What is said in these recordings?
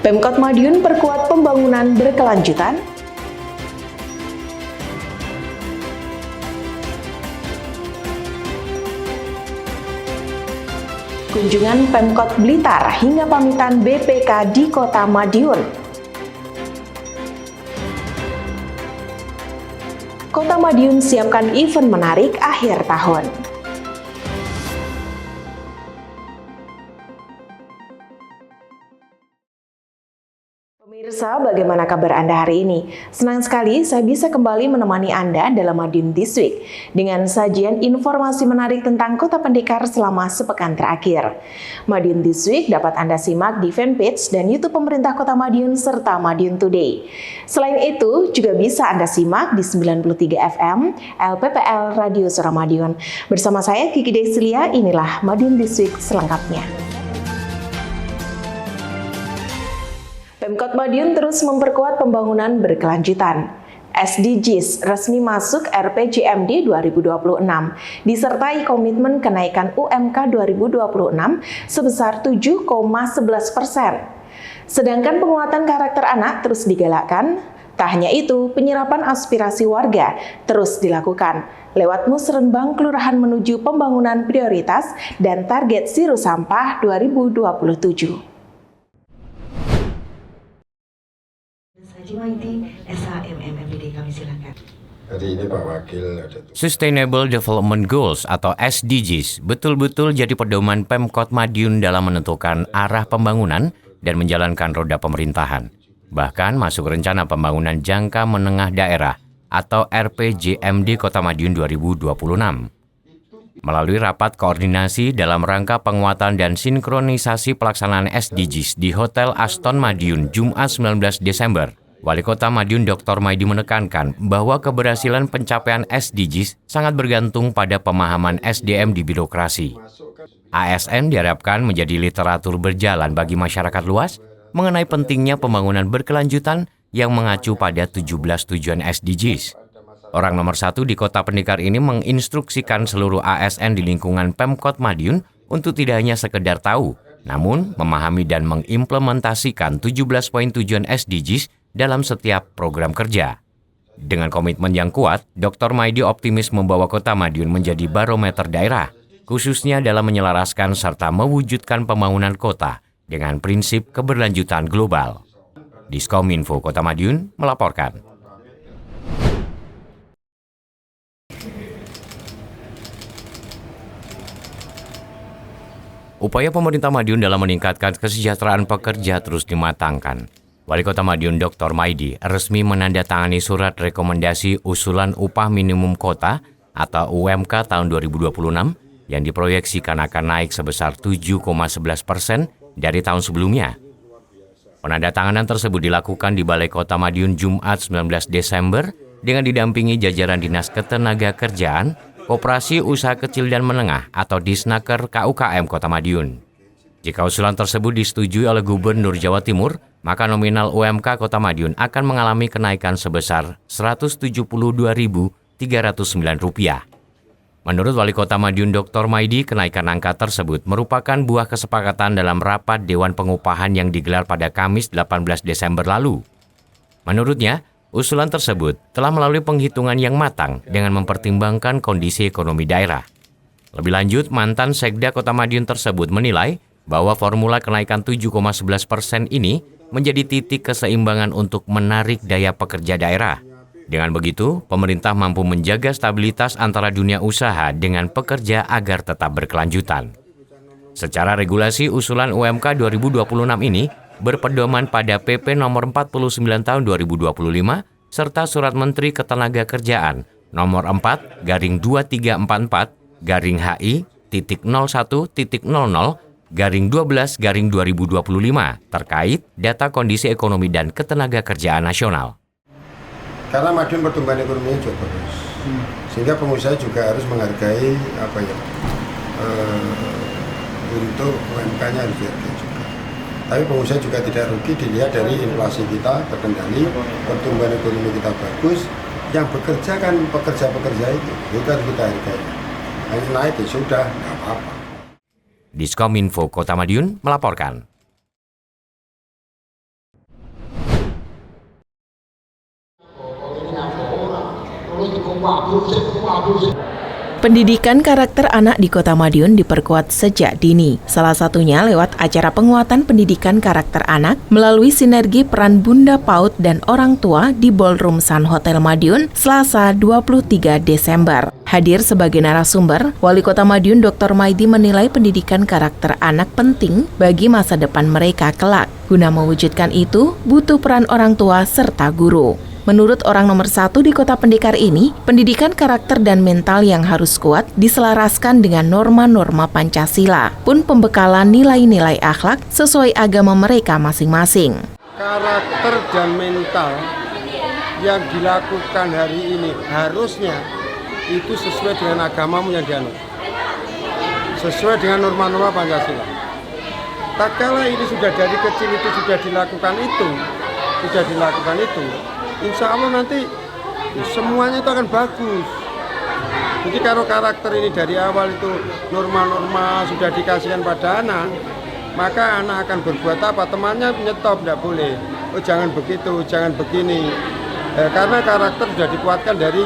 Pemkot Madiun perkuat pembangunan berkelanjutan. Kunjungan Pemkot Blitar hingga pamitan BPK di Kota Madiun. Kota Madiun siapkan event menarik akhir tahun. Pemirsa, bagaimana kabar Anda hari ini? Senang sekali saya bisa kembali menemani Anda dalam Madiun This Week dengan sajian informasi menarik tentang Kota Pendekar selama sepekan terakhir. Madiun This Week dapat Anda simak di fanpage dan YouTube pemerintah Kota Madiun serta Madiun Today. Selain itu, juga bisa Anda simak di 93 FM LPPL Radio Suara Madiun. Bersama saya Kiki Desilia, inilah Madiun This Week selengkapnya. Pemkot Madiun terus memperkuat pembangunan berkelanjutan. SDGs resmi masuk RPJMD 2026, disertai komitmen kenaikan UMK 2026 sebesar 7,11%. Sedangkan penguatan karakter anak terus digalakkan. Tak hanya itu, penyerapan aspirasi warga terus dilakukan lewat Musrenbang Kelurahan menuju pembangunan prioritas dan target Zero Sampah 2027. Sustainable Development Goals atau SDGs betul-betul jadi pedoman Pemkot Madiun dalam menentukan arah pembangunan dan menjalankan roda pemerintahan. Bahkan masuk rencana pembangunan jangka menengah daerah atau RPJMD Kota Madiun 2026. Melalui rapat koordinasi dalam rangka penguatan dan sinkronisasi pelaksanaan SDGs di Hotel Aston Madiun Jumat 19 Desember, Wali Kota Madiun Dr. Maidi menekankan bahwa keberhasilan pencapaian SDGs sangat bergantung pada pemahaman SDM di birokrasi. ASN diharapkan menjadi literatur berjalan bagi masyarakat luas mengenai pentingnya pembangunan berkelanjutan yang mengacu pada 17 tujuan SDGs. Orang nomor 1 di Kota Pendekar ini menginstruksikan seluruh ASN di lingkungan Pemkot Madiun untuk tidak hanya sekedar tahu, namun memahami dan mengimplementasikan 17 poin tujuan SDGs dalam setiap program kerja. Dengan komitmen yang kuat, Dr. Maidi optimis membawa Kota Madiun menjadi barometer daerah, khususnya dalam menyelaraskan serta mewujudkan pembangunan kota dengan prinsip keberlanjutan global. Diskominfo Kota Madiun melaporkan. Upaya pemerintah Madiun dalam meningkatkan kesejahteraan pekerja terus dimatangkan. Wali Kota Madiun Dr. Maidi resmi menandatangani surat rekomendasi usulan upah minimum kota atau UMK tahun 2026 yang diproyeksikan akan naik sebesar 7,11% dari tahun sebelumnya. Penandatanganan tersebut dilakukan di Balai Kota Madiun Jumat 19 Desember dengan didampingi jajaran Dinas Ketenagakerjaan, Koperasi Usaha Kecil dan Menengah atau Disnaker KUKM Kota Madiun. Jika usulan tersebut disetujui oleh Gubernur Jawa Timur, maka nominal UMK Kota Madiun akan mengalami kenaikan sebesar Rp172.309. Menurut Wali Kota Madiun Dr. Maidi, kenaikan angka tersebut merupakan buah kesepakatan dalam rapat Dewan Pengupahan yang digelar pada Kamis 18 Desember lalu. Menurutnya, usulan tersebut telah melalui penghitungan yang matang dengan mempertimbangkan kondisi ekonomi daerah. Lebih lanjut, mantan Sekda Kota Madiun tersebut menilai bahwa formula kenaikan 7,11% ini menjadi titik keseimbangan untuk menarik daya pekerja daerah. Dengan begitu, pemerintah mampu menjaga stabilitas antara dunia usaha dengan pekerja agar tetap berkelanjutan. Secara regulasi, usulan UMK 2026 ini berpedoman pada PP nomor 49 tahun 2025 serta Surat Menteri Ketenagakerjaan nomor 4/01.01.00/12/2025 terkait data kondisi ekonomi dan ketenagakerjaan nasional. Karena Madiun pertumbuhan ekonominya juga bagus, sehingga pengusaha juga harus menghargai untuk UMK-nya harus dihargai juga. Tapi pengusaha juga tidak rugi dilihat dari inflasi kita terkendali, pertumbuhan ekonomi kita bagus. Yang bekerja kan pekerja-pekerja itu harus kita hargai. Hanya naik ya sudah, nggak apa-apa. Diskominfo Kota Madiun melaporkan. Pendidikan karakter anak di Kota Madiun diperkuat sejak dini. Salah satunya lewat acara penguatan pendidikan karakter anak melalui sinergi peran Bunda PAUD dan orang tua di Ballroom Sun Hotel Madiun, Selasa 23 Desember. Hadir sebagai narasumber, Wali Kota Madiun Dr. Maidi menilai pendidikan karakter anak penting bagi masa depan mereka kelak. Guna mewujudkan itu, butuh peran orang tua serta guru. Menurut orang nomor 1 di Kota Pendekar ini, pendidikan karakter dan mental yang harus kuat diselaraskan dengan norma-norma Pancasila, pun pembekalan nilai-nilai akhlak sesuai agama mereka masing-masing. Karakter dan mental yang dilakukan hari ini harusnya itu sesuai dengan agamamu yang dianut, sesuai dengan norma-norma Pancasila. Tak kala ini sudah dari kecil itu sudah dilakukan itu, insya Allah nanti semuanya itu akan bagus. Jadi kalau karakter ini dari awal itu norma-norma sudah dikasihkan pada anak, maka anak akan berbuat apa? Temannya menyetop, tidak boleh. Oh jangan begitu, jangan begini. Karena karakter sudah dikuatkan dari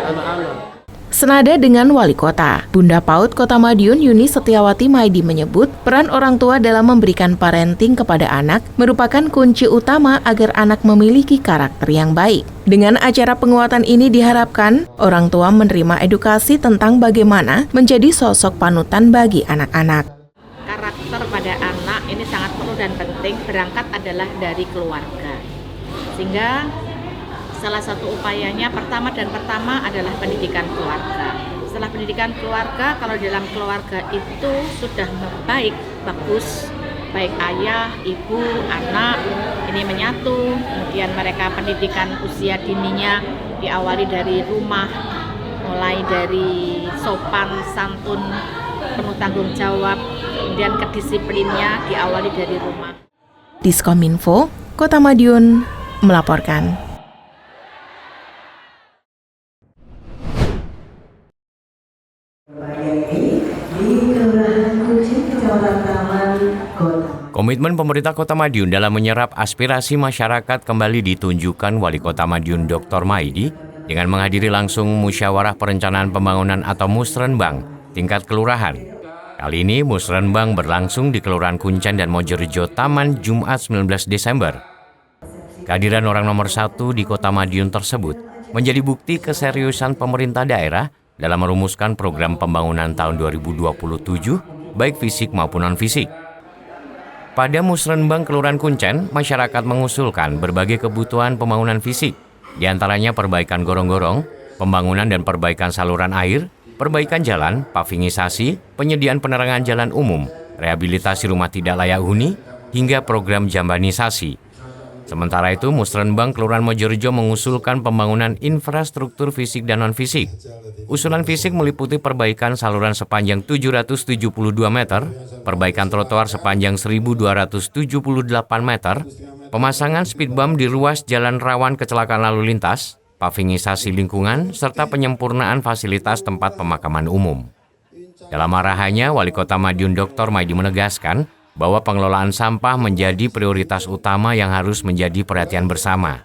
anak-anak. Senada dengan Wali Kota, Bunda PAUD Kota Madiun Yuni Setiawati Maidi menyebut peran orang tua dalam memberikan parenting kepada anak merupakan kunci utama agar anak memiliki karakter yang baik. Dengan acara penguatan ini diharapkan orang tua menerima edukasi tentang bagaimana menjadi sosok panutan bagi anak-anak. Karakter pada anak ini sangat perlu dan penting, berangkat adalah dari keluarga. Sehingga salah satu upayanya pertama adalah pendidikan keluarga. Setelah pendidikan keluarga, kalau dalam keluarga itu sudah bagus, baik ayah, ibu, anak ini menyatu, kemudian mereka pendidikan usia dininya diawali dari rumah, mulai dari sopan, santun, penuh tanggung jawab, kemudian kedisiplinnya diawali dari rumah. Diskominfo, Kota Madiun melaporkan. Komitmen pemerintah Kota Madiun dalam menyerap aspirasi masyarakat kembali ditunjukkan Wali Kota Madiun Dr. Maidi dengan menghadiri langsung Musyawarah Perencanaan Pembangunan atau Musrenbang tingkat kelurahan. Kali ini Musrenbang berlangsung di Kelurahan Kuncen dan Mojorejo Taman Jumat 19 Desember. Kehadiran orang nomor 1 di Kota Madiun tersebut menjadi bukti keseriusan pemerintah daerah dalam merumuskan program pembangunan tahun 2027, baik fisik maupun non-fisik. Pada Musrenbang Kelurahan Kuncen, masyarakat mengusulkan berbagai kebutuhan pembangunan fisik, diantaranya perbaikan gorong-gorong, pembangunan dan perbaikan saluran air, perbaikan jalan, pavingisasi, penyediaan penerangan jalan umum, rehabilitasi rumah tidak layak huni, hingga program jambanisasi. Sementara itu, Musrenbang Kelurahan Mojorejo mengusulkan pembangunan infrastruktur fisik dan non-fisik. Usulan fisik meliputi perbaikan saluran sepanjang 772 meter, perbaikan trotoar sepanjang 1278 meter, pemasangan speed bump di ruas jalan rawan kecelakaan lalu lintas, pavingisasi lingkungan, serta penyempurnaan fasilitas tempat pemakaman umum. Dalam arahannya, Wali Kota Madiun Dr. Maidi menegaskan bahwa pengelolaan sampah menjadi prioritas utama yang harus menjadi perhatian bersama.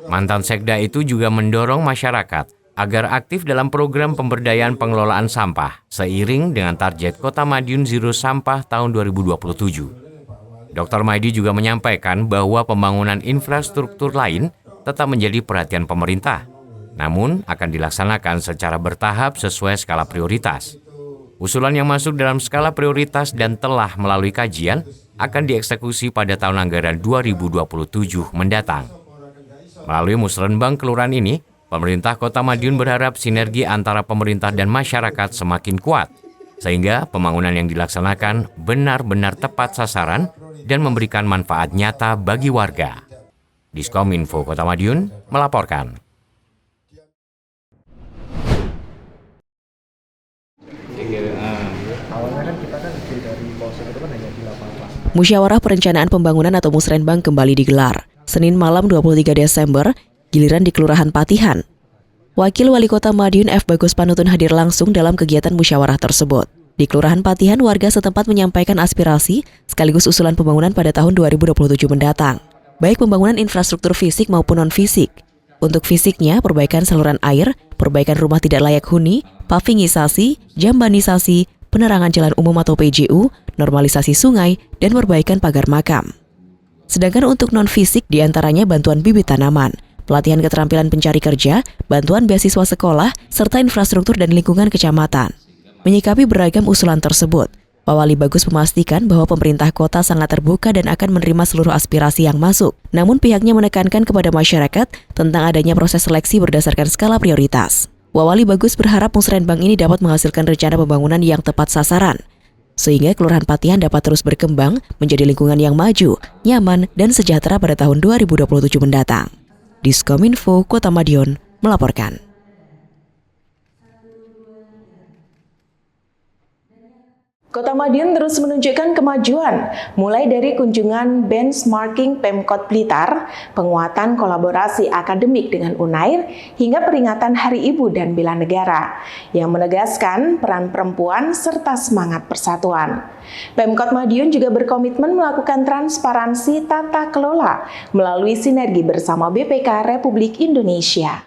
Mantan Sekda itu juga mendorong masyarakat agar aktif dalam program pemberdayaan pengelolaan sampah seiring dengan target Kota Madiun Zero Sampah tahun 2027. Dr. Maidi juga menyampaikan bahwa pembangunan infrastruktur lain tetap menjadi perhatian pemerintah, namun akan dilaksanakan secara bertahap sesuai skala prioritas. Usulan yang masuk dalam skala prioritas dan telah melalui kajian akan dieksekusi pada tahun anggaran 2027 mendatang. Melalui Musrenbang Kelurahan ini, pemerintah Kota Madiun berharap sinergi antara pemerintah dan masyarakat semakin kuat, sehingga pembangunan yang dilaksanakan benar-benar tepat sasaran dan memberikan manfaat nyata bagi warga. Diskominfo Kota Madiun melaporkan. Musyawarah Perencanaan Pembangunan atau Musrenbang kembali digelar. Senin malam 23 Desember, giliran di Kelurahan Patihan. Wakil Wali Kota Madiun F. Bagus Panutun hadir langsung dalam kegiatan musyawarah tersebut. Di Kelurahan Patihan, warga setempat menyampaikan aspirasi sekaligus usulan pembangunan pada tahun 2027 mendatang, baik pembangunan infrastruktur fisik maupun non-fisik. Untuk fisiknya, perbaikan saluran air, perbaikan rumah tidak layak huni, pavingisasi, jambanisasi, penerangan jalan umum atau PJU, normalisasi sungai, dan perbaikan pagar makam. Sedangkan untuk non-fisik diantaranya bantuan bibit tanaman, pelatihan keterampilan pencari kerja, bantuan beasiswa sekolah, serta infrastruktur dan lingkungan kecamatan. Menyikapi beragam usulan tersebut, Pak Wali Bagus memastikan bahwa pemerintah kota sangat terbuka dan akan menerima seluruh aspirasi yang masuk. Namun pihaknya menekankan kepada masyarakat tentang adanya proses seleksi berdasarkan skala prioritas. Pak Wali Bagus berharap Musrenbang ini dapat menghasilkan rencana pembangunan yang tepat sasaran, sehingga Kelurahan Patihan dapat terus berkembang menjadi lingkungan yang maju, nyaman, dan sejahtera pada tahun 2027 mendatang. Diskominfo Kota Madiun melaporkan. Kota Madiun terus menunjukkan kemajuan, mulai dari kunjungan benchmarking Pemkot Blitar, penguatan kolaborasi akademik dengan UNAIR, hingga peringatan Hari Ibu dan Bela Negara, yang menegaskan peran perempuan serta semangat persatuan. Pemkot Madiun juga berkomitmen melakukan transparansi tata kelola melalui sinergi bersama BPK Republik Indonesia.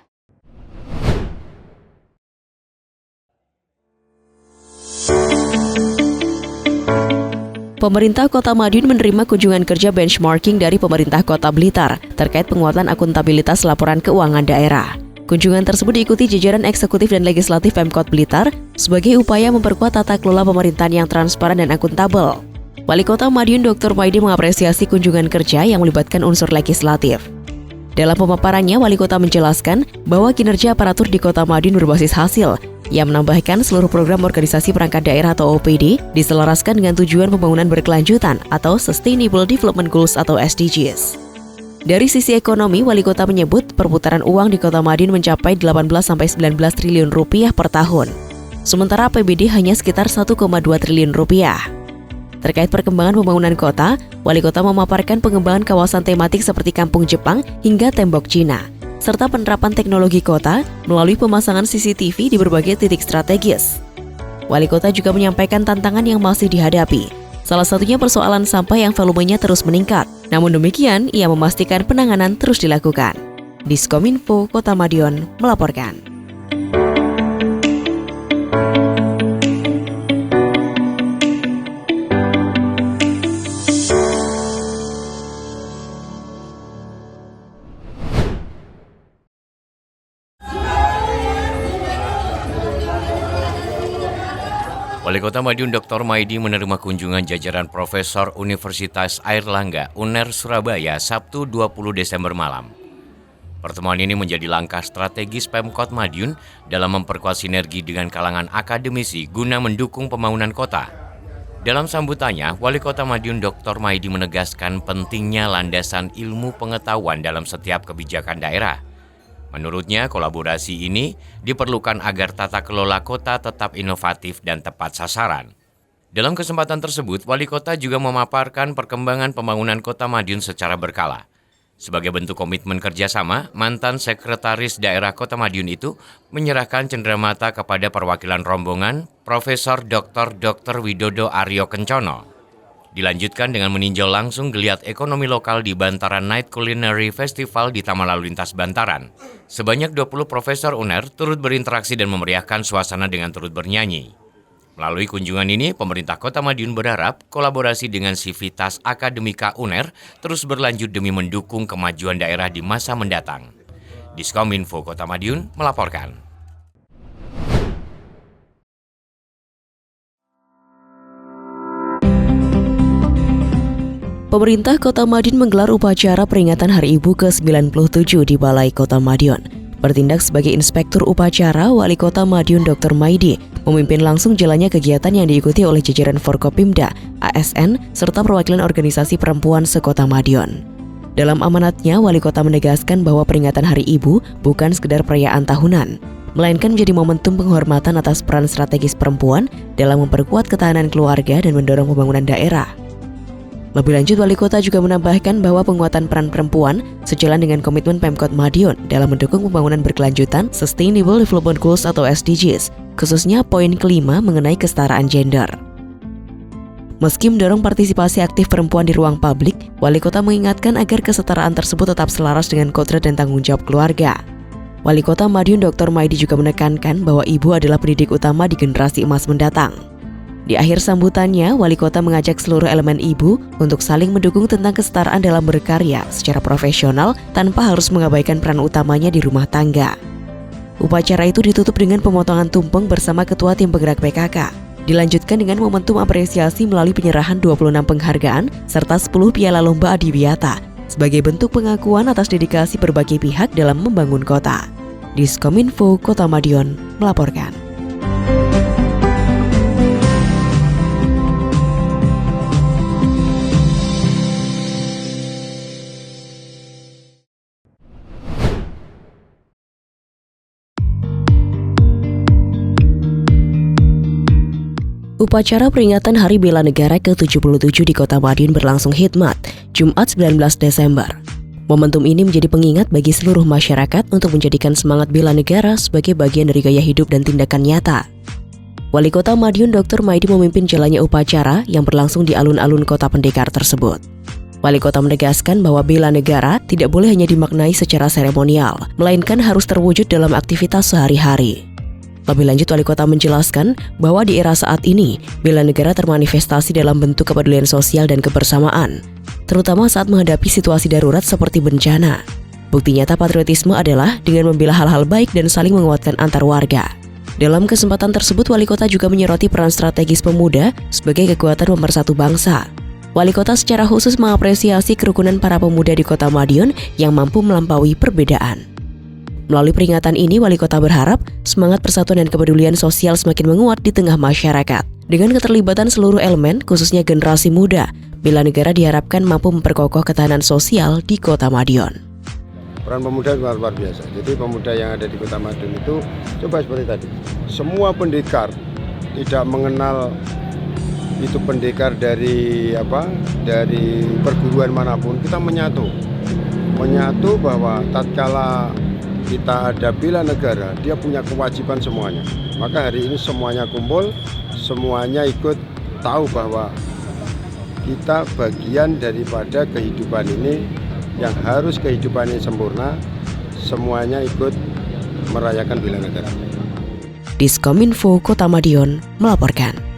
Pemerintah Kota Madiun menerima kunjungan kerja benchmarking dari pemerintah Kota Blitar terkait penguatan akuntabilitas laporan keuangan daerah. Kunjungan tersebut diikuti jajaran eksekutif dan legislatif Pemkot Blitar sebagai upaya memperkuat tata kelola pemerintahan yang transparan dan akuntabel. Wali Kota Madiun Dr. Maidi mengapresiasi kunjungan kerja yang melibatkan unsur legislatif. Dalam pemaparannya, Wali Kota menjelaskan bahwa kinerja aparatur di Kota Madiun berbasis hasil. Ia menambahkan seluruh program organisasi perangkat daerah atau OPD diselaraskan dengan tujuan pembangunan berkelanjutan atau Sustainable Development Goals atau SDGs. Dari sisi ekonomi, Wali Kota menyebut perputaran uang di Kota Madiun mencapai 18–19 triliun rupiah per tahun. Sementara APBD hanya sekitar 1,2 triliun rupiah. Terkait perkembangan pembangunan kota, Wali Kota memaparkan pengembangan kawasan tematik seperti Kampung Jepang hingga Tembok Cina, serta penerapan teknologi kota melalui pemasangan CCTV di berbagai titik strategis. Wali Kota juga menyampaikan tantangan yang masih dihadapi, salah satunya persoalan sampah yang volumenya terus meningkat. Namun demikian, ia memastikan penanganan terus dilakukan. Diskominfo Kota Madiun melaporkan. Wali Kota Madiun Dr. Maidi menerima kunjungan jajaran Profesor Universitas Airlangga UNER Surabaya Sabtu 20 Desember malam. Pertemuan ini menjadi langkah strategis Pemkot Madiun dalam memperkuat sinergi dengan kalangan akademisi guna mendukung pembangunan kota. Dalam sambutannya, Wali Kota Madiun Dr. Maidi menegaskan pentingnya landasan ilmu pengetahuan dalam setiap kebijakan daerah. Menurutnya, kolaborasi ini diperlukan agar tata kelola kota tetap inovatif dan tepat sasaran. Dalam kesempatan tersebut, Wali Kota juga memaparkan perkembangan pembangunan Kota Madiun secara berkala. Sebagai bentuk komitmen kerjasama, mantan Sekretaris Daerah Kota Madiun itu menyerahkan cenderamata kepada perwakilan rombongan Profesor Dr. Widodo Aryo Kencono. Dilanjutkan dengan meninjau langsung geliat ekonomi lokal di Bantaran Night Culinary Festival di Taman Lalu Lintas Bantaran. Sebanyak 20 profesor UNER turut berinteraksi dan memeriahkan suasana dengan turut bernyanyi. Melalui kunjungan ini, pemerintah Kota Madiun berharap kolaborasi dengan Sivitas Akademika UNER terus berlanjut demi mendukung kemajuan daerah di masa mendatang. Diskominfo Kota Madiun melaporkan. Pemerintah Kota Madiun menggelar upacara peringatan Hari Ibu ke-97 di Balai Kota Madiun. Bertindak sebagai inspektur upacara, Wali Kota Madiun Dr. Maidi memimpin langsung jalannya kegiatan yang diikuti oleh jajaran Forkopimda, ASN, serta perwakilan organisasi perempuan sekota Madiun. Dalam amanatnya, Wali Kota menegaskan bahwa peringatan Hari Ibu bukan sekedar perayaan tahunan, melainkan menjadi momentum penghormatan atas peran strategis perempuan dalam memperkuat ketahanan keluarga dan mendorong pembangunan daerah. Lebih lanjut, Wali Kota juga menambahkan bahwa penguatan peran perempuan sejalan dengan komitmen Pemkot Madiun dalam mendukung pembangunan berkelanjutan Sustainable Development Goals atau SDGs, khususnya poin kelima mengenai kesetaraan gender. Meski mendorong partisipasi aktif perempuan di ruang publik, Wali Kota mengingatkan agar kesetaraan tersebut tetap selaras dengan kodrat dan tanggung jawab keluarga. Wali Kota Madiun Dr. Maidi juga menekankan bahwa ibu adalah pendidik utama di generasi emas mendatang. Di akhir sambutannya, Wali Kota mengajak seluruh elemen ibu untuk saling mendukung tentang kesetaraan dalam berkarya secara profesional tanpa harus mengabaikan peran utamanya di rumah tangga. Upacara itu ditutup dengan pemotongan tumpeng bersama Ketua Tim Penggerak PKK. Dilanjutkan dengan momentum apresiasi melalui penyerahan 26 penghargaan serta 10 piala lomba adiwiyata sebagai bentuk pengakuan atas dedikasi berbagai pihak dalam membangun kota. Diskominfo Kota Madiun melaporkan. Upacara peringatan Hari Bela Negara ke-77 di Kota Madiun berlangsung khidmat, Jumat 19 Desember. Momentum ini menjadi pengingat bagi seluruh masyarakat untuk menjadikan semangat bela negara sebagai bagian dari gaya hidup dan tindakan nyata. Wali Kota Madiun Dr. Maidi memimpin jalannya upacara yang berlangsung di alun-alun Kota Pendekar tersebut. Wali Kota menegaskan bahwa bela negara tidak boleh hanya dimaknai secara seremonial, melainkan harus terwujud dalam aktivitas sehari-hari. Lebih lanjut, Wali Kota menjelaskan bahwa di era saat ini, bela negara termanifestasi dalam bentuk kepedulian sosial dan kebersamaan, terutama saat menghadapi situasi darurat seperti bencana. Bukti nyata patriotisme adalah dengan membela hal-hal baik dan saling menguatkan antar warga. Dalam kesempatan tersebut, Wali Kota juga menyoroti peran strategis pemuda sebagai kekuatan pemersatu bangsa. Wali Kota secara khusus mengapresiasi kerukunan para pemuda di Kota Madiun yang mampu melampaui perbedaan. Melalui peringatan ini, Wali Kota berharap semangat persatuan dan kepedulian sosial semakin menguat di tengah masyarakat. Dengan keterlibatan seluruh elemen, khususnya generasi muda, bela negara diharapkan mampu memperkokoh ketahanan sosial di Kota Madiun. Peran pemuda luar biasa. Jadi pemuda yang ada di Kota Madiun itu, coba seperti tadi, semua pendekar tidak mengenal itu pendekar dari perguruan manapun, kita menyatu bahwa tatkala kita ada bela negara, dia punya kewajiban semuanya. Maka hari ini semuanya kumpul, semuanya ikut tahu bahwa kita bagian daripada kehidupan ini yang harus kehidupan ini sempurna, semuanya ikut merayakan bela negara. Diskominfo Kota Madiun melaporkan.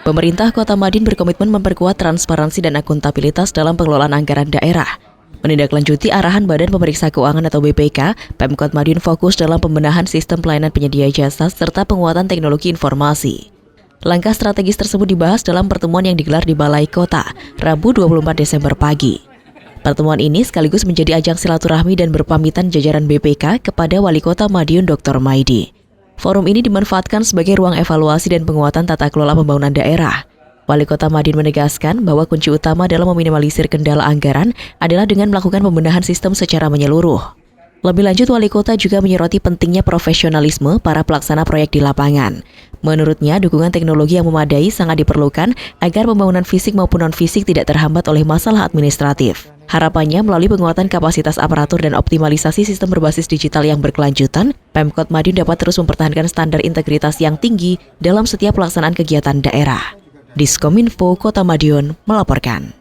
Pemerintah Kota Madiun berkomitmen memperkuat transparansi dan akuntabilitas dalam pengelolaan anggaran daerah. Menindaklanjuti arahan Badan Pemeriksa Keuangan atau BPK, Pemkot Madiun fokus dalam pembenahan sistem pelayanan penyedia jasa serta penguatan teknologi informasi. Langkah strategis tersebut dibahas dalam pertemuan yang digelar di Balai Kota, Rabu 24 Desember pagi. Pertemuan ini sekaligus menjadi ajang silaturahmi dan berpamitan jajaran BPK kepada Wali Kota Madiun Dr. Maidi. Forum ini dimanfaatkan sebagai ruang evaluasi dan penguatan tata kelola pembangunan daerah. Wali Kota Madiun menegaskan bahwa kunci utama dalam meminimalisir kendala anggaran adalah dengan melakukan pembenahan sistem secara menyeluruh. Lebih lanjut, Wali Kota juga menyoroti pentingnya profesionalisme para pelaksana proyek di lapangan. Menurutnya, dukungan teknologi yang memadai sangat diperlukan agar pembangunan fisik maupun non-fisik tidak terhambat oleh masalah administratif. Harapannya, melalui penguatan kapasitas aparatur dan optimalisasi sistem berbasis digital yang berkelanjutan, Pemkot Madiun dapat terus mempertahankan standar integritas yang tinggi dalam setiap pelaksanaan kegiatan daerah. Diskominfo Kota Madiun melaporkan.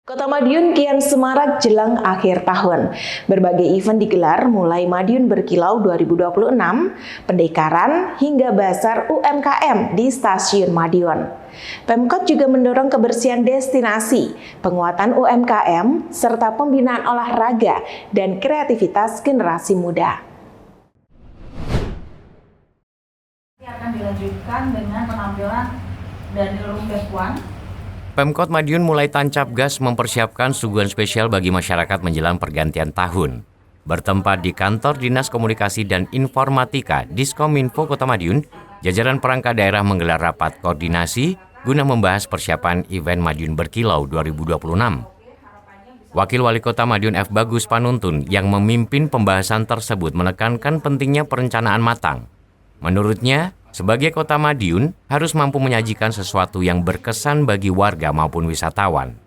Kota Madiun kian semarak jelang akhir tahun. Berbagai event digelar mulai Madiun Berkilau 2026, pendekaran hingga basar UMKM di Stasiun Madiun. Pemkot juga mendorong kebersihan destinasi, penguatan UMKM, serta pembinaan olahraga dan kreativitas generasi muda. Akan dilanjutkan dengan penampilan dari Room One. Pemkot Madiun mulai tancap gas mempersiapkan suguhan spesial bagi masyarakat menjelang pergantian tahun. Bertempat di kantor Dinas Komunikasi dan Informatika Diskominfo Kota Madiun, jajaran perangkat daerah menggelar rapat koordinasi guna membahas persiapan event Madiun Berkilau 2026. Wakil Wali Kota Madiun F. Bagus Panuntun yang memimpin pembahasan tersebut menekankan pentingnya perencanaan matang. Menurutnya, sebagai Kota Madiun harus mampu menyajikan sesuatu yang berkesan bagi warga maupun wisatawan.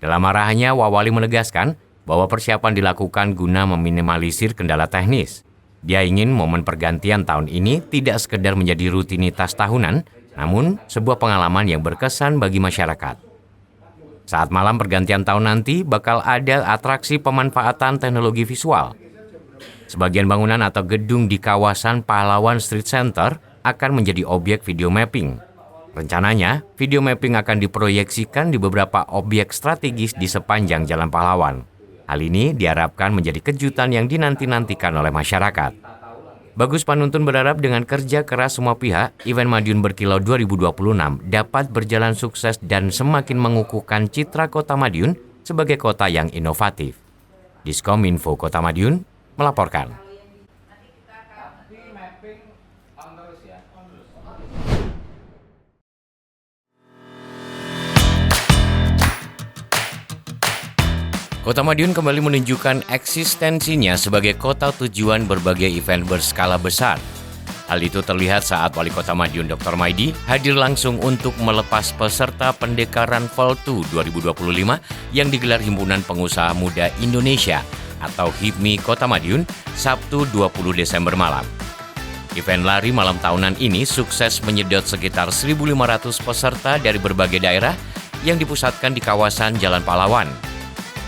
Dalam arahannya, Wawali menegaskan bahwa persiapan dilakukan guna meminimalisir kendala teknis. Dia ingin momen pergantian tahun ini tidak sekedar menjadi rutinitas tahunan, namun sebuah pengalaman yang berkesan bagi masyarakat. Saat malam pergantian tahun nanti bakal ada atraksi pemanfaatan teknologi visual. Sebagian bangunan atau gedung di kawasan Pahlawan Street Center akan menjadi objek video mapping. Rencananya, video mapping akan diproyeksikan di beberapa objek strategis di sepanjang Jalan Pahlawan. Hal ini diharapkan menjadi kejutan yang dinanti-nantikan oleh masyarakat. Bagus Panuntun berharap dengan kerja keras semua pihak, event Madiun Berkilau 2026 dapat berjalan sukses dan semakin mengukuhkan citra Kota Madiun sebagai kota yang inovatif. Diskominfo Kota Madiun melaporkan. Kota Madiun kembali menunjukkan eksistensinya sebagai kota tujuan berbagai event berskala besar. Hal itu terlihat saat Wali Kota Madiun Dr. Maidi hadir langsung untuk melepas peserta Pendekaran Vol2 2025 yang digelar Himpunan Pengusaha Muda Indonesia atau HIPMI Kota Madiun Sabtu 20 Desember malam. Event lari malam tahunan ini sukses menyedot sekitar 1.500 peserta dari berbagai daerah yang dipusatkan di kawasan Jalan Pahlawan.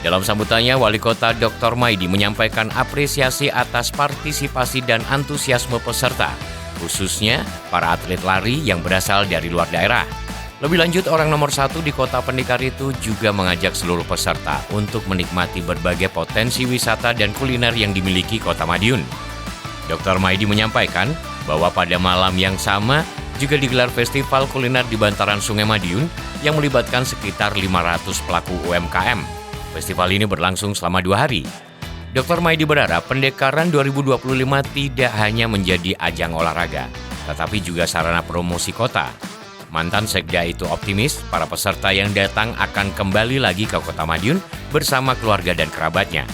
Dalam sambutannya, Wali Kota Dr. Maidi menyampaikan apresiasi atas partisipasi dan antusiasme peserta, khususnya para atlet lari yang berasal dari luar daerah. Lebih lanjut, orang nomor 1 di Kota Pendekar itu juga mengajak seluruh peserta untuk menikmati berbagai potensi wisata dan kuliner yang dimiliki Kota Madiun. Dr. Maidi menyampaikan bahwa pada malam yang sama juga digelar festival kuliner di bantaran Sungai Madiun yang melibatkan sekitar 500 pelaku UMKM. Festival ini berlangsung selama 2 hari. Dr. Maidi berharap Pendekaran 2025 tidak hanya menjadi ajang olahraga, tetapi juga sarana promosi kota. Mantan Sekda itu optimis para peserta yang datang akan kembali lagi ke Kota Madiun bersama keluarga dan kerabatnya.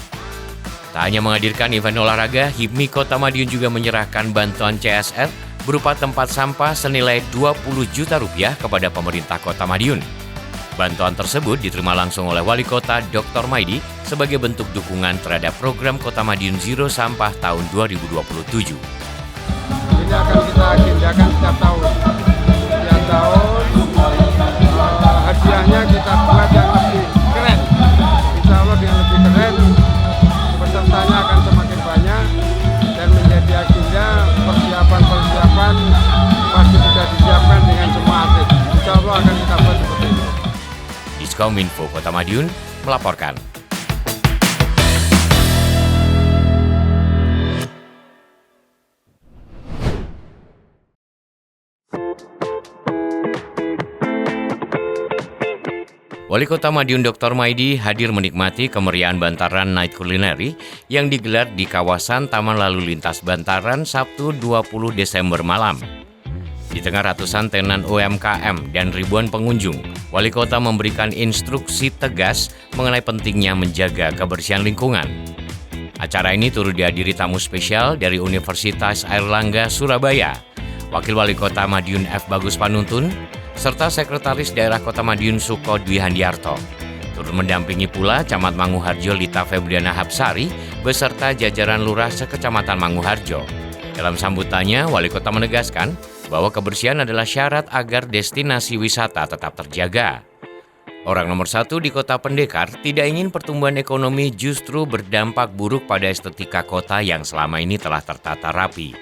Tak hanya menghadirkan event olahraga, HIPMI Kota Madiun juga menyerahkan bantuan CSR berupa tempat sampah senilai Rp20 juta kepada pemerintah Kota Madiun. Bantuan tersebut diterima langsung oleh Wali Kota Dr. Maidi sebagai bentuk dukungan terhadap program Kota Madiun Zero Sampah tahun 2027. Ini akan kita agendakan setiap tahun. Setiap tahun hadiahnya kita buat yang lebih keren. Insya Allah dengan lebih keren, pesertanya akan semakin banyak dan menjadi agenda persiapan pasti sudah disiapkan dengan semua atlet. Insya Allah akan kita buat seperti itu. Diskominfo Kota Madiun melaporkan. Wali Kota Madiun Dr. Maidi hadir menikmati kemeriahan Bantaran Night Culinary yang digelar di kawasan Taman Lalu Lintas Bantaran Sabtu 20 Desember malam. Di tengah ratusan tenan UMKM dan ribuan pengunjung, Wali Kota memberikan instruksi tegas mengenai pentingnya menjaga kebersihan lingkungan. Acara ini turut dihadiri tamu spesial dari Universitas Airlangga Surabaya, Wakil Wali Kota Madiun F. Bagus Panuntun, serta Sekretaris Daerah Kota Madiun Suko Dwi Handiarto. Turut mendampingi pula Camat Manguharjo Lita Febriana Hapsari beserta jajaran lurah sekecamatan Manguharjo. Dalam sambutannya, Wali Kota menegaskan bahwa kebersihan adalah syarat agar destinasi wisata tetap terjaga. Orang nomor 1 di Kota Pendekar tidak ingin pertumbuhan ekonomi justru berdampak buruk pada estetika kota yang selama ini telah tertata rapi.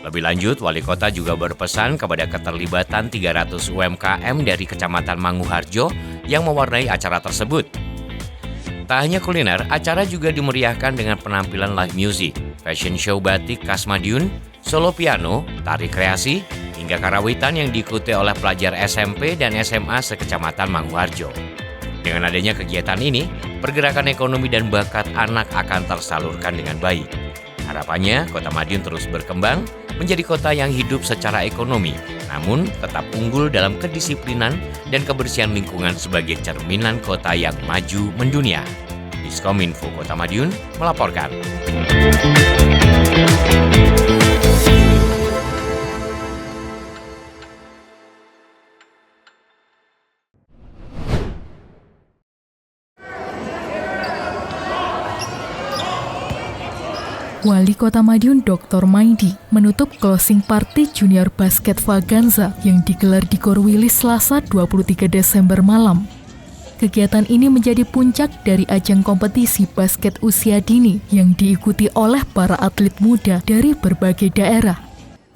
Lebih lanjut, Wali Kota juga berpesan kepada keterlibatan 300 UMKM dari Kecamatan Manguharjo yang mewarnai acara tersebut. Tak hanya kuliner, acara juga dimeriahkan dengan penampilan live music, fashion show batik khas Madiun, solo piano, tari kreasi, hingga karawitan yang diikuti oleh pelajar SMP dan SMA sekecamatan Manguharjo. Dengan adanya kegiatan ini, pergerakan ekonomi dan bakat anak akan tersalurkan dengan baik. Harapannya, Kota Madiun terus berkembang, menjadi kota yang hidup secara ekonomi, namun tetap unggul dalam kedisiplinan dan kebersihan lingkungan sebagai cerminan kota yang maju mendunia. Diskominfo Kota Madiun melaporkan. Wali Kota Madiun Dr. Maidi menutup closing party Junior Basket Vaganza yang digelar di Gor Wilis Selasa 23 Desember malam. Kegiatan ini menjadi puncak dari ajang kompetisi basket usia dini yang diikuti oleh para atlet muda dari berbagai daerah.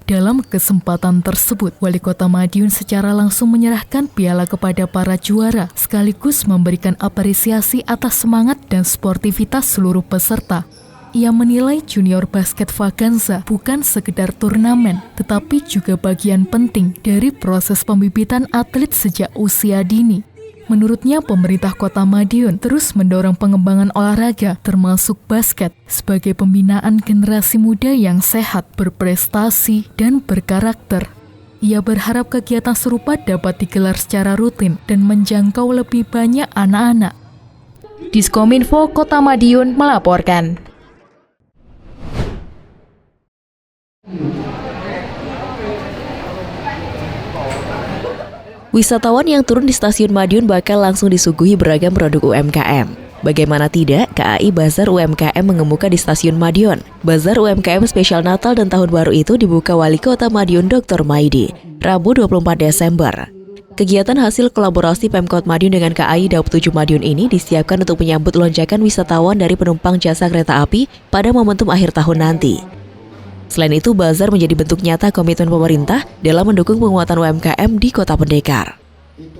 Dalam kesempatan tersebut, Wali Kota Madiun secara langsung menyerahkan piala kepada para juara, sekaligus memberikan apresiasi atas semangat dan sportivitas seluruh peserta. Ia menilai Junior Basket Vaganza bukan sekedar turnamen, tetapi juga bagian penting dari proses pembibitan atlet sejak usia dini. Menurutnya, pemerintah Kota Madiun terus mendorong pengembangan olahraga, termasuk basket, sebagai pembinaan generasi muda yang sehat, berprestasi, dan berkarakter. Ia berharap kegiatan serupa dapat digelar secara rutin dan menjangkau lebih banyak anak-anak. Diskominfo Kota Madiun melaporkan. Wisatawan yang turun di stasiun Madiun bakal langsung disuguhi beragam produk UMKM. Bagaimana tidak, KAI Bazar UMKM mengemuka di stasiun Madiun. Bazar UMKM spesial Natal dan Tahun Baru itu dibuka Wali Kota Madiun Dr. Maidi, Rabu 24 Desember. Kegiatan hasil kolaborasi Pemkot Madiun dengan KAI Daup 7 Madiun ini disiapkan untuk menyambut lonjakan wisatawan dari penumpang jasa kereta api pada momentum akhir tahun nanti. Selain itu, bazar menjadi bentuk nyata komitmen pemerintah dalam mendukung penguatan UMKM di Kota Pendekar.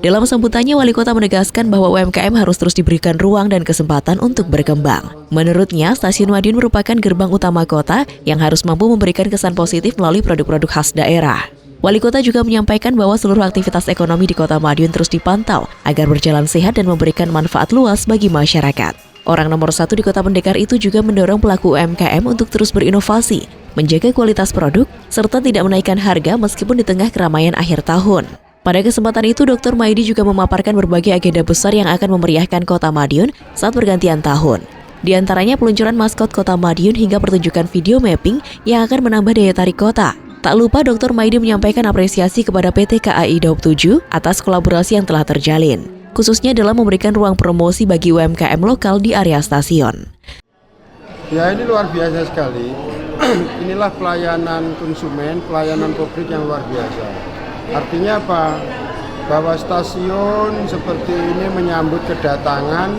Dalam sambutannya, Wali Kota menegaskan bahwa UMKM harus terus diberikan ruang dan kesempatan untuk berkembang. Menurutnya, Stasiun Madiun merupakan gerbang utama kota yang harus mampu memberikan kesan positif melalui produk-produk khas daerah. Wali Kota juga menyampaikan bahwa seluruh aktivitas ekonomi di Kota Madiun terus dipantau agar berjalan sehat dan memberikan manfaat luas bagi masyarakat. Orang nomor satu di Kota Pendekar itu juga mendorong pelaku UMKM untuk terus berinovasi, menjaga kualitas produk, serta tidak menaikkan harga meskipun di tengah keramaian akhir tahun. Pada kesempatan itu, Dr. Maidi juga memaparkan berbagai agenda besar yang akan memeriahkan Kota Madiun saat pergantian tahun. Di antaranya peluncuran maskot Kota Madiun hingga pertunjukan video mapping yang akan menambah daya tarik kota. Tak lupa Dr. Maidi menyampaikan apresiasi kepada PT KAI Daup 7 atas kolaborasi yang telah terjalin, khususnya dalam memberikan ruang promosi bagi UMKM lokal di area stasiun. Ya, ini luar biasa sekali. Inilah pelayanan konsumen, pelayanan publik yang luar biasa. Artinya apa? Bahwa stasiun seperti ini menyambut kedatangan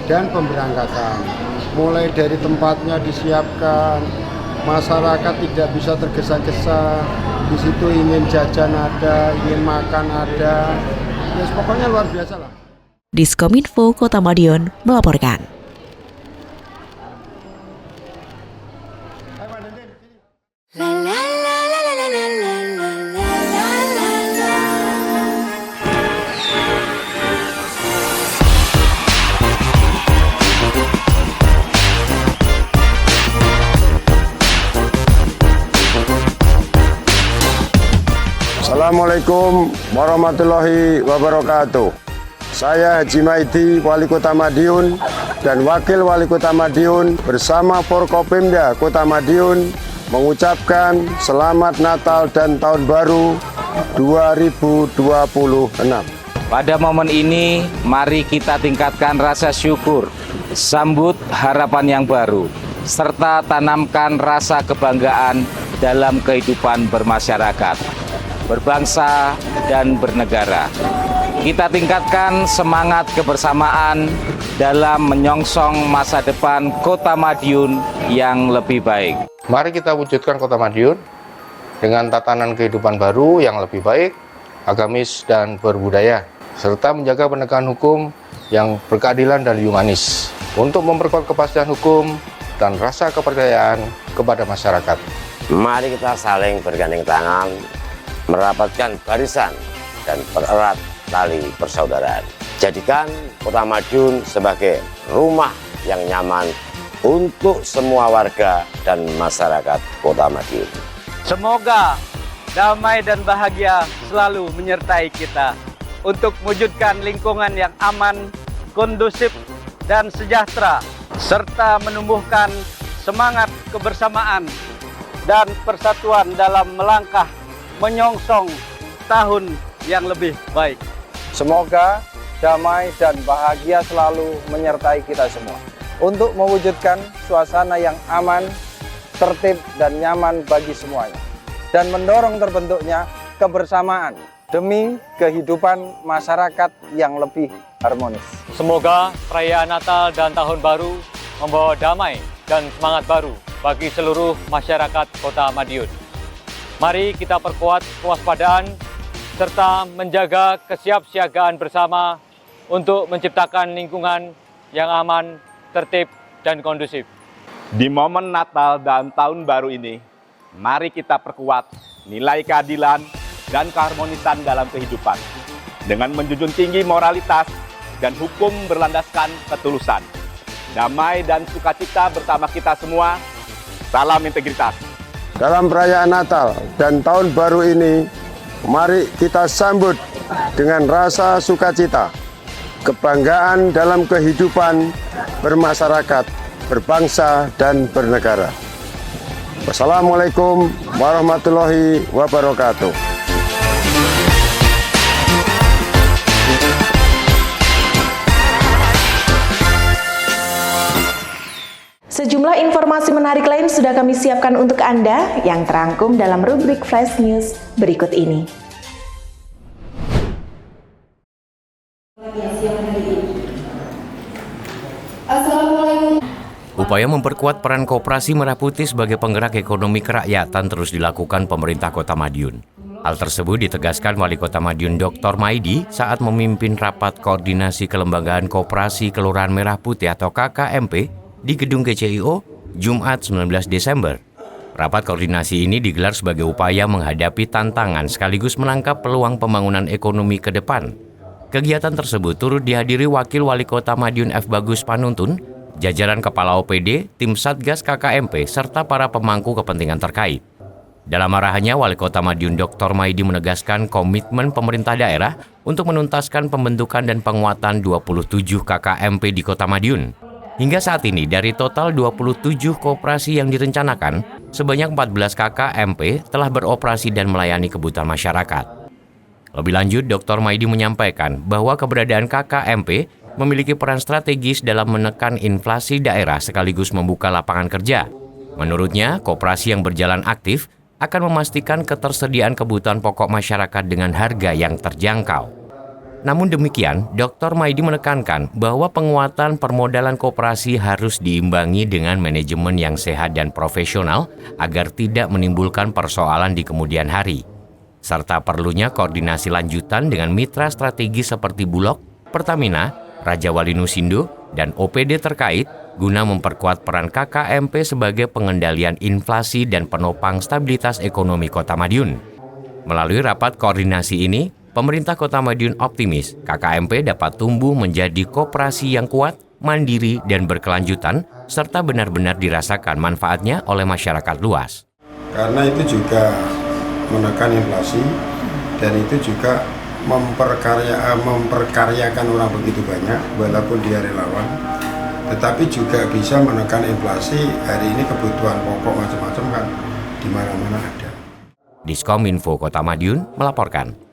dan pemberangkatan. Mulai dari tempatnya disiapkan, masyarakat tidak bisa tergesa-gesa. Di situ ingin jajan ada, ingin makan ada. Ya, pokoknya luar biasa lah. Diskominfo Kota Madiun melaporkan. Assalamualaikum warahmatullahi wabarakatuh. Saya Haji Maidi, Wali Kota Madiun dan Wakil Wali Kota Madiun bersama Forkopimda Kota Madiun mengucapkan Selamat Natal dan Tahun Baru 2026. Pada momen ini, mari kita tingkatkan rasa syukur, sambut harapan yang baru, serta tanamkan rasa kebanggaan dalam kehidupan bermasyarakat, berbangsa, dan bernegara. Kita tingkatkan semangat kebersamaan dalam menyongsong masa depan Kota Madiun yang lebih baik. Mari kita wujudkan Kota Madiun dengan tatanan kehidupan baru yang lebih baik, agamis dan berbudaya, serta menjaga penegakan hukum yang berkeadilan dan humanis untuk memperkuat kepastian hukum dan rasa kepercayaan kepada masyarakat. Mari kita saling bergandeng tangan, merapatkan barisan dan pererat tali persaudaraan. Jadikan Kota Madiun sebagai rumah yang nyaman untuk semua warga dan masyarakat Kota Madiun. Semoga damai dan bahagia selalu menyertai kita untuk mewujudkan lingkungan yang aman, kondusif, dan sejahtera, serta menumbuhkan semangat kebersamaan dan persatuan dalam melangkah menyongsong tahun yang lebih baik. Semoga damai dan bahagia selalu menyertai kita semua untuk mewujudkan suasana yang aman, tertib dan nyaman bagi semuanya, dan mendorong terbentuknya kebersamaan demi kehidupan masyarakat yang lebih harmonis. Semoga perayaan Natal dan Tahun Baru membawa damai dan semangat baru bagi seluruh masyarakat Kota Madiun. Mari kita perkuat kewaspadaan serta menjaga kesiapsiagaan bersama untuk menciptakan lingkungan yang aman, tertib, dan kondusif. Di momen Natal dan Tahun Baru ini, mari kita perkuat nilai keadilan dan keharmonisan dalam kehidupan dengan menjunjung tinggi moralitas dan hukum berlandaskan ketulusan. Damai dan sukacita bersama kita semua. Salam integritas. Dalam perayaan Natal dan Tahun Baru ini, mari kita sambut dengan rasa sukacita, kebanggaan dalam kehidupan bermasyarakat, berbangsa, dan bernegara. Wassalamualaikum warahmatullahi wabarakatuh. Sejumlah informasi menarik lain sudah kami siapkan untuk Anda yang terangkum dalam rubrik Flash News berikut ini. Upaya memperkuat peran koperasi Merah Putih sebagai penggerak ekonomi kerakyatan terus dilakukan pemerintah Kota Madiun. Hal tersebut ditegaskan Wali Kota Madiun Dr. Maidi saat memimpin rapat koordinasi kelembagaan koperasi Kelurahan Merah Putih atau KKMP di Gedung GCIO Jumat 19 Desember. Rapat koordinasi ini digelar sebagai upaya menghadapi tantangan sekaligus menangkap peluang pembangunan ekonomi ke depan. Kegiatan tersebut turut dihadiri Wakil Wali Kota Madiun F. Bagus Panuntun, jajaran Kepala OPD, tim Satgas KKMP, serta para pemangku kepentingan terkait. Dalam arahannya, Wali Kota Madiun Dr. Maidi menegaskan komitmen pemerintah daerah untuk menuntaskan pembentukan dan penguatan 27 KKMP di Kota Madiun. Hingga saat ini, dari total 27 koperasi yang direncanakan, sebanyak 14 KKMP telah beroperasi dan melayani kebutuhan masyarakat. Lebih lanjut, Dr. Maidi menyampaikan bahwa keberadaan KKMP memiliki peran strategis dalam menekan inflasi daerah sekaligus membuka lapangan kerja. Menurutnya, koperasi yang berjalan aktif akan memastikan ketersediaan kebutuhan pokok masyarakat dengan harga yang terjangkau. Namun demikian, Dr. Maidi menekankan bahwa penguatan permodalan koperasi harus diimbangi dengan manajemen yang sehat dan profesional agar tidak menimbulkan persoalan di kemudian hari. Serta perlunya koordinasi lanjutan dengan mitra strategis seperti Bulog, Pertamina, Raja Wali Nusindo, dan OPD terkait guna memperkuat peran KKMP sebagai pengendalian inflasi dan penopang stabilitas ekonomi Kota Madiun. Melalui rapat koordinasi ini, pemerintah Kota Madiun optimis KKMP dapat tumbuh menjadi koperasi yang kuat, mandiri, dan berkelanjutan, serta benar-benar dirasakan manfaatnya oleh masyarakat luas. Karena itu juga menekan inflasi, dan itu juga memperkaryakan orang begitu banyak, walaupun dia relawan, tetapi juga bisa menekan inflasi. Hari ini kebutuhan pokok macam-macam kan di mana-mana ada. Diskominfo Kota Madiun melaporkan.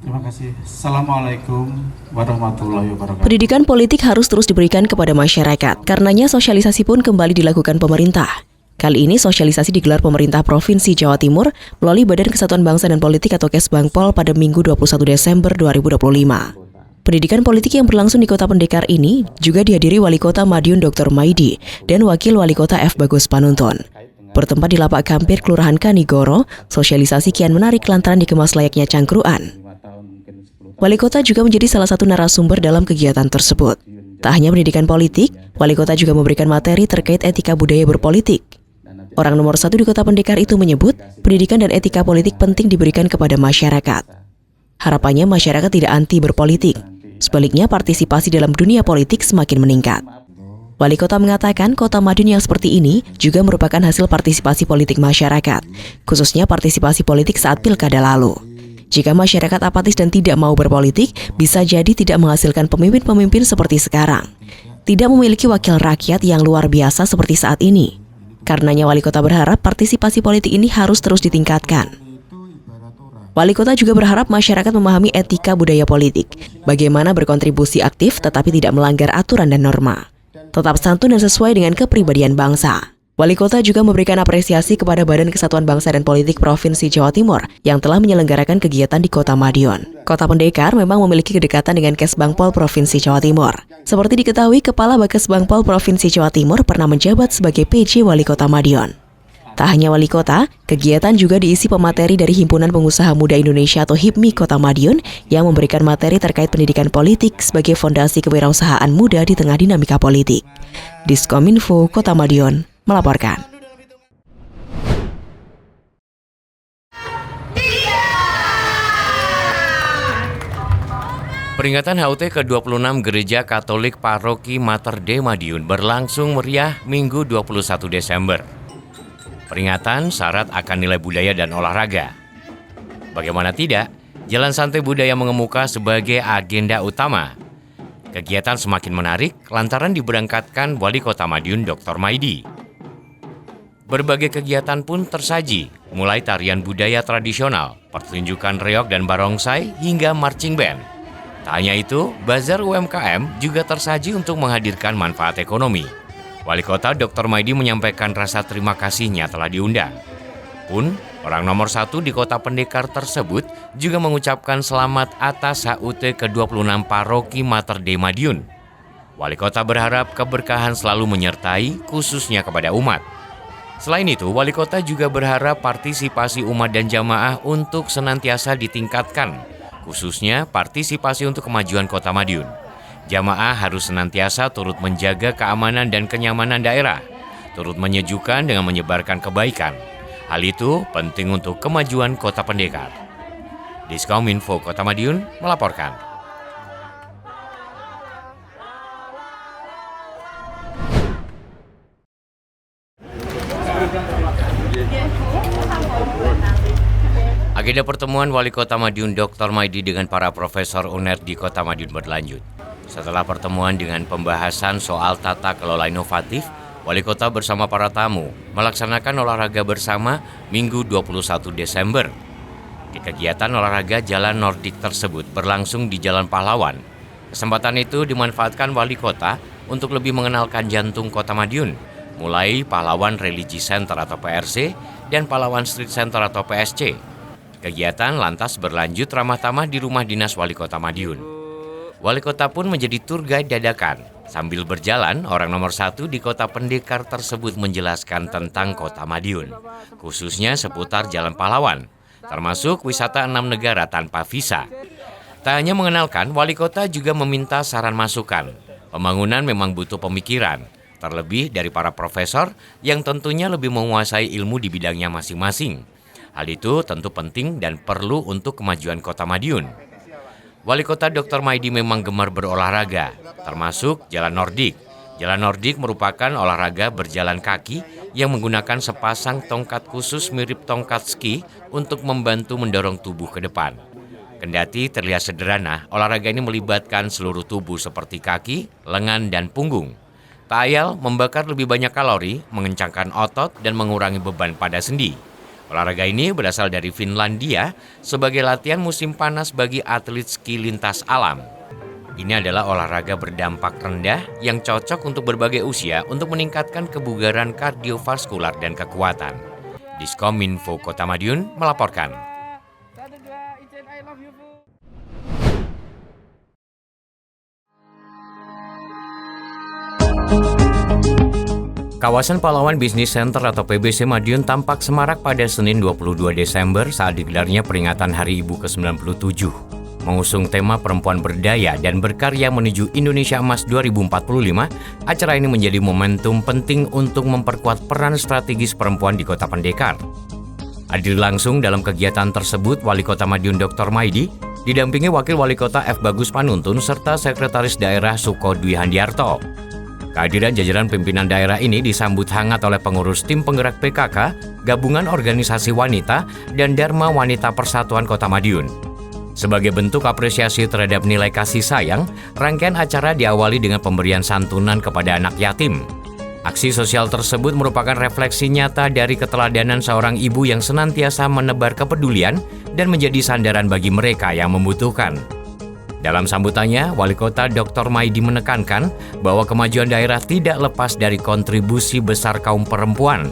Terima kasih. Assalamualaikum warahmatullahi wabarakatuh. Pendidikan politik harus terus diberikan kepada masyarakat. Karenanya sosialisasi pun kembali dilakukan pemerintah. Kali ini sosialisasi digelar pemerintah Provinsi Jawa Timur melalui Badan Kesatuan Bangsa dan Politik atau Kesbangpol pada Minggu 21 Desember 2025. Pendidikan politik yang berlangsung di Kota Pendekar ini juga dihadiri Wali Kota Madiun Dr. Maidi dan Wakil Wali Kota F. Bagus Panuntun. Bertempat di Lapak Kampir Kelurahan Kanigoro, sosialisasi kian menarik lantaran dikemas layaknya cangkruan. Wali Kota juga menjadi salah satu narasumber dalam kegiatan tersebut. Tak hanya pendidikan politik, Wali Kota juga memberikan materi terkait etika budaya berpolitik. Orang nomor 1 di Kota Pendekar itu menyebut, pendidikan dan etika politik penting diberikan kepada masyarakat. Harapannya masyarakat tidak anti berpolitik. Sebaliknya, partisipasi dalam dunia politik semakin meningkat. Wali Kota mengatakan Kota Madiun yang seperti ini juga merupakan hasil partisipasi politik masyarakat, khususnya partisipasi politik saat pilkada lalu. Jika masyarakat apatis dan tidak mau berpolitik, bisa jadi tidak menghasilkan pemimpin-pemimpin seperti sekarang. Tidak memiliki wakil rakyat yang luar biasa seperti saat ini. Karenanya Wali Kota berharap partisipasi politik ini harus terus ditingkatkan. Wali kota juga berharap masyarakat memahami etika budaya politik, bagaimana berkontribusi aktif tetapi tidak melanggar aturan dan norma, tetap santun dan sesuai dengan kepribadian bangsa. Wali kota juga memberikan apresiasi kepada Badan Kesatuan Bangsa dan Politik Provinsi Jawa Timur yang telah menyelenggarakan kegiatan di Kota Madiun. Kota Pendekar memang memiliki kedekatan dengan Kesbangpol Provinsi Jawa Timur. Seperti diketahui, Kepala Bakesbangpol Provinsi Jawa Timur pernah menjabat sebagai PJ Wali Kota Madiun. Tak hanya wali kota, kegiatan juga diisi pemateri dari Himpunan Pengusaha Muda Indonesia atau HIPMI Kota Madiun yang memberikan materi terkait pendidikan politik sebagai fondasi kewirausahaan muda di tengah dinamika politik. Diskominfo Kota Madiun melaporkan. Peringatan HUT ke-26 Gereja Katolik Paroki Mater Dei Madiun berlangsung meriah Minggu 21 Desember. Peringatan syarat akan nilai budaya dan olahraga. Bagaimana tidak, Jalan Santai Budaya mengemuka sebagai agenda utama. Kegiatan semakin menarik lantaran diberangkatkan Wali Kota Madiun Dr. Maidi. Berbagai kegiatan pun tersaji, mulai tarian budaya tradisional, pertunjukan reog dan barongsai, hingga marching band. Tak hanya itu, bazar UMKM juga tersaji untuk menghadirkan manfaat ekonomi. Wali Kota Dr. Maidi menyampaikan rasa terima kasihnya telah diundang. Pun, orang nomor 1 di Kota Pendekar tersebut juga mengucapkan selamat atas HUT ke-26 Paroki Mater Dei Madiun. Wali Kota berharap keberkahan selalu menyertai, khususnya kepada umat. Selain itu, Wali Kota juga berharap partisipasi umat dan jamaah untuk senantiasa ditingkatkan, khususnya partisipasi untuk kemajuan Kota Madiun. Jamaah harus senantiasa turut menjaga keamanan dan kenyamanan daerah, turut menyejukkan dengan menyebarkan kebaikan. Hal itu penting untuk kemajuan Kota Pendekar. Diskominfo Kota Madiun melaporkan. Agenda pertemuan Wali Kota Madiun Dr. Maidi dengan para profesor UNER di Kota Madiun berlanjut. Setelah pertemuan dengan pembahasan soal tata kelola inovatif, Wali Kota bersama para tamu melaksanakan olahraga bersama Minggu 21 Desember. Di kegiatan olahraga Jalan Nordik tersebut berlangsung di Jalan Pahlawan. Kesempatan itu dimanfaatkan Wali Kota untuk lebih mengenalkan jantung Kota Madiun, mulai Pahlawan Religi Center atau PRC dan Pahlawan Street Center atau PSC. Kegiatan lantas berlanjut ramah tamah di rumah dinas Wali Kota Madiun. Wali Kota pun menjadi tour guide dadakan. Sambil berjalan, orang nomor 1 di Kota Pendekar tersebut menjelaskan tentang Kota Madiun, khususnya seputar Jalan Pahlawan, termasuk wisata 6 negara tanpa visa. Tak hanya mengenalkan, Wali Kota juga meminta saran masukan. Pembangunan memang butuh pemikiran, terlebih dari para profesor yang tentunya lebih menguasai ilmu di bidangnya masing-masing. Hal itu tentu penting dan perlu untuk kemajuan Kota Madiun. Wali Kota Dr. Maidi memang gemar berolahraga, termasuk jalan Nordik. Jalan Nordik merupakan olahraga berjalan kaki yang menggunakan sepasang tongkat khusus mirip tongkat ski untuk membantu mendorong tubuh ke depan. Kendati terlihat sederhana, olahraga ini melibatkan seluruh tubuh seperti kaki, lengan, dan punggung. Tak ayal membakar lebih banyak kalori, mengencangkan otot, dan mengurangi beban pada sendi. Olahraga ini berasal dari Finlandia sebagai latihan musim panas bagi atlet ski lintas alam. Ini adalah olahraga berdampak rendah yang cocok untuk berbagai usia untuk meningkatkan kebugaran kardiovaskular dan kekuatan. Diskominfo Kota Madiun melaporkan. Kawasan Pahlawan Business Center atau PBC Madiun tampak semarak pada Senin 22 Desember saat digelarnya peringatan Hari Ibu ke-97. Mengusung tema perempuan berdaya dan berkarya menuju Indonesia Emas 2045, acara ini menjadi momentum penting untuk memperkuat peran strategis perempuan di Kota Pendekar. Hadir langsung dalam kegiatan tersebut Wali Kota Madiun Dr. Maidi, didampingi Wakil Wali Kota F. Bagus Panuntun serta Sekretaris Daerah Suko Dwi Handiarto. Kehadiran jajaran pimpinan daerah ini disambut hangat oleh pengurus tim penggerak PKK, Gabungan Organisasi Wanita, dan Dharma Wanita Persatuan Kota Madiun. Sebagai bentuk apresiasi terhadap nilai kasih sayang, rangkaian acara diawali dengan pemberian santunan kepada anak yatim. Aksi sosial tersebut merupakan refleksi nyata dari keteladanan seorang ibu yang senantiasa menebar kepedulian dan menjadi sandaran bagi mereka yang membutuhkan. Dalam sambutannya, Wali Kota Dr. Maidi menekankan bahwa kemajuan daerah tidak lepas dari kontribusi besar kaum perempuan.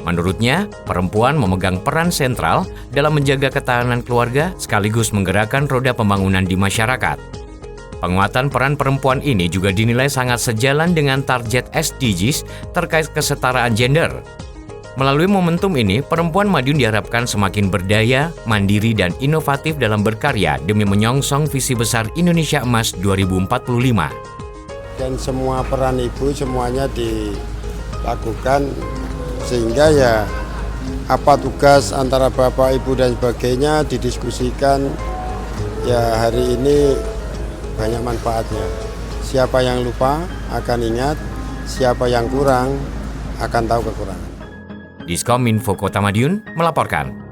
Menurutnya, perempuan memegang peran sentral dalam menjaga ketahanan keluarga sekaligus menggerakkan roda pembangunan di masyarakat. Penguatan peran perempuan ini juga dinilai sangat sejalan dengan target SDGs terkait kesetaraan gender. Melalui momentum ini, perempuan Madiun diharapkan semakin berdaya, mandiri, dan inovatif dalam berkarya demi menyongsong visi besar Indonesia Emas 2045. Dan semua peran ibu semuanya dilakukan sehingga ya apa tugas antara bapak, ibu, dan sebagainya didiskusikan. Ya hari ini banyak manfaatnya. Siapa yang lupa akan ingat, siapa yang kurang akan tahu kekurangan. Diskominfo Kota Madiun melaporkan.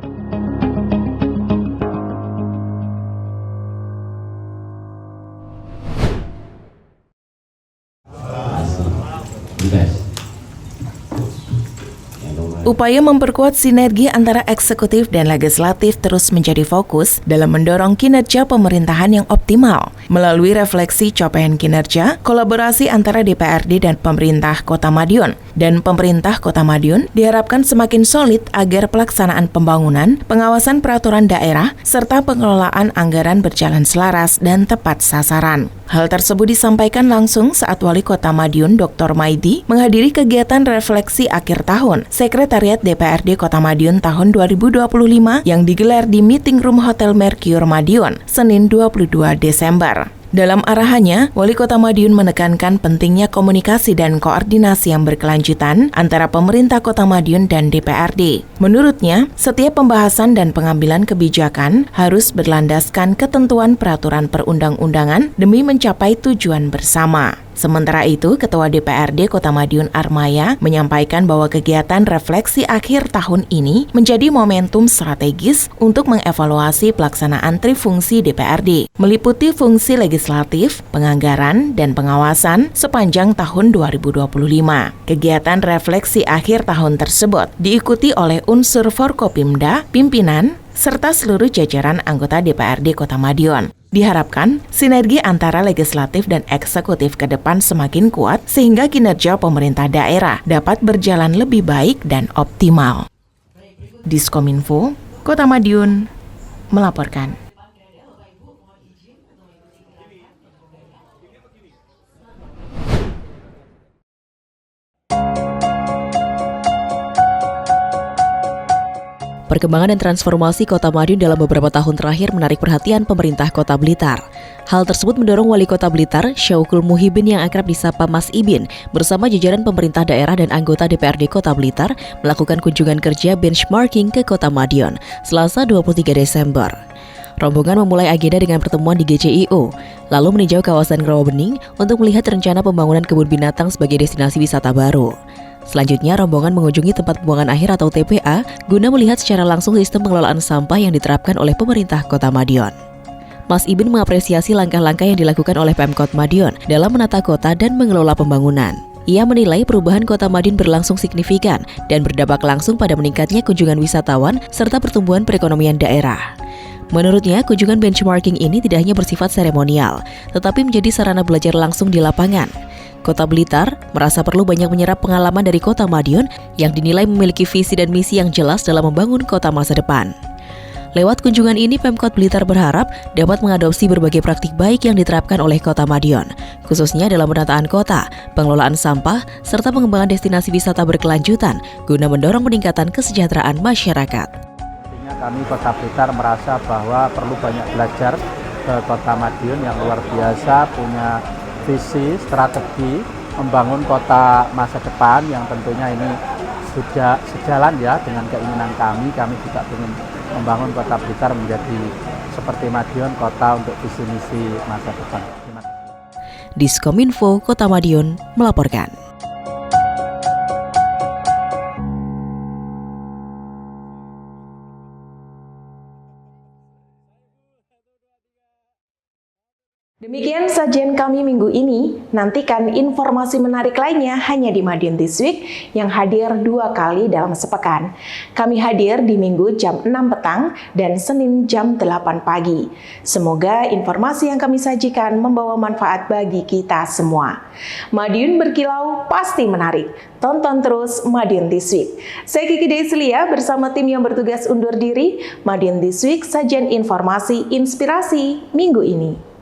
Upaya memperkuat sinergi antara eksekutif dan legislatif terus menjadi fokus dalam mendorong kinerja pemerintahan yang optimal. Melalui refleksi capaian kinerja, kolaborasi antara DPRD dan pemerintah Kota Madiun dan pemerintah Kota Madiun diharapkan semakin solid agar pelaksanaan pembangunan, pengawasan peraturan daerah, serta pengelolaan anggaran berjalan selaras dan tepat sasaran. Hal tersebut disampaikan langsung saat Wali Kota Madiun Dr. Maidi menghadiri kegiatan refleksi akhir tahun Sekretariat DPRD Kota Madiun tahun 2025 yang digelar di Meeting Room Hotel Mercure Madiun, Senin 22 Desember. Dalam arahannya, Wali Kota Madiun menekankan pentingnya komunikasi dan koordinasi yang berkelanjutan antara pemerintah Kota Madiun dan DPRD. Menurutnya, setiap pembahasan dan pengambilan kebijakan harus berlandaskan ketentuan peraturan perundang-undangan demi mencapai tujuan bersama. Sementara itu, Ketua DPRD Kota Madiun Armaya menyampaikan bahwa kegiatan refleksi akhir tahun ini menjadi momentum strategis untuk mengevaluasi pelaksanaan trifungsi DPRD, meliputi fungsi legislatif, penganggaran, dan pengawasan sepanjang tahun 2025. Kegiatan refleksi akhir tahun tersebut diikuti oleh unsur Forkopimda, pimpinan, serta seluruh jajaran anggota DPRD Kota Madiun. Diharapkan, sinergi antara legislatif dan eksekutif ke depan semakin kuat sehingga kinerja pemerintah daerah dapat berjalan lebih baik dan optimal. Diskominfo, Kota Madiun, melaporkan. Perkembangan dan transformasi Kota Madiun dalam beberapa tahun terakhir menarik perhatian pemerintah Kota Blitar. Hal tersebut mendorong Wali Kota Blitar, Syaukul Muhibin yang akrab disapa Mas Ibin, bersama jajaran pemerintah daerah dan anggota DPRD Kota Blitar melakukan kunjungan kerja benchmarking ke Kota Madiun, Selasa 23 Desember. Rombongan memulai agenda dengan pertemuan di GCIO, lalu meninjau kawasan Rawabening untuk melihat rencana pembangunan kebun binatang sebagai destinasi wisata baru. Selanjutnya, rombongan mengunjungi tempat pembuangan akhir atau TPA guna melihat secara langsung sistem pengelolaan sampah yang diterapkan oleh pemerintah Kota Madiun. Mas Ibin mengapresiasi langkah-langkah yang dilakukan oleh Pemkot Madiun dalam menata kota dan mengelola pembangunan. Ia menilai perubahan Kota Madiun berlangsung signifikan dan berdampak langsung pada meningkatnya kunjungan wisatawan serta pertumbuhan perekonomian daerah. Menurutnya, kunjungan benchmarking ini tidak hanya bersifat seremonial, tetapi menjadi sarana belajar langsung di lapangan. Kota Blitar merasa perlu banyak menyerap pengalaman dari Kota Madiun yang dinilai memiliki visi dan misi yang jelas dalam membangun kota masa depan. Lewat kunjungan ini, Pemkot Blitar berharap dapat mengadopsi berbagai praktik baik yang diterapkan oleh Kota Madiun, khususnya dalam penataan kota, pengelolaan sampah, serta pengembangan destinasi wisata berkelanjutan guna mendorong peningkatan kesejahteraan masyarakat. Kami Kota Blitar merasa bahwa perlu banyak belajar ke Kota Madiun yang luar biasa, punya visi, strategi membangun kota masa depan yang tentunya ini sudah sejalan ya dengan keinginan kami. Kami juga ingin membangun Kota Blitar menjadi seperti Madiun, kota untuk visi misi masa depan. Diskominfo Kota Madiun melaporkan. Demikian sajian kami minggu ini. Nantikan informasi menarik lainnya hanya di Madiun This Week yang hadir 2 kali dalam sepekan. Kami hadir di Minggu jam 6 petang dan Senin jam 8 pagi. Semoga informasi yang kami sajikan membawa manfaat bagi kita semua. Madiun berkilau pasti menarik. Tonton terus Madiun This Week. Saya Kiki Deslia bersama tim yang bertugas undur diri. Madiun This Week, sajian informasi inspirasi minggu ini.